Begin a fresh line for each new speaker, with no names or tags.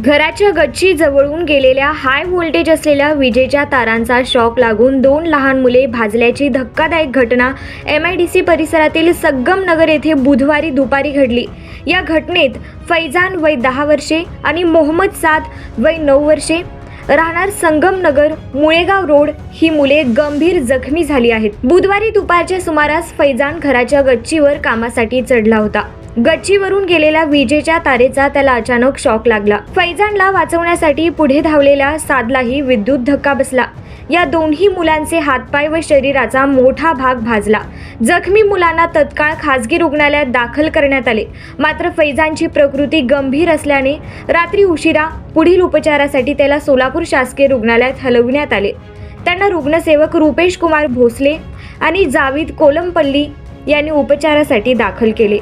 घराच्या गच्ची जवळून गेलेल्या हाय व्होल्टेज असलेल्या विजेच्या तारांचा शॉक लागून 2 लहान मुले भाजल्याची धक्कादायक घटना MIDC परिसरातील संगम नगर येथे बुधवारी दुपारी घडली। या घटनेत फैजान वय 10 वर्षे आणि मोहम्मद साद वय 9 वर्षे राहणार संगम नगर मुळेगाव रोड ही मुले गंभीर जखमी झाली आहेत। बुधवारी दुपारच्या सुमारास फैजान घराच्या गच्चीवर कामासाठी चढला होता। गच्चीवरून गेलेल्या विजेच्या तारेचा त्याला अचानक शॉक लागला। फैजानला वाचवण्यासाठी पुढे धावलेल्या सादलाही विद्युत धक्का बसला। या दोन्ही मुलांचे हातपाय व शरीराचा मोठा भाग भाजला। जखमी मुलांना तत्काळ खासगी रुग्णालयात दाखल करण्यात आले, मात्र फैजानची प्रकृती गंभीर असल्याने रात्री उशिरा पुढील उपचारासाठी त्याला सोलापूर शासकीय रुग्णालयात हलविण्यात आले। त्यांना रुग्णसेवक रुपेश कुमार भोसले आणि जावीद कोलमपल्ली यांनी उपचारासाठी दाखल केले।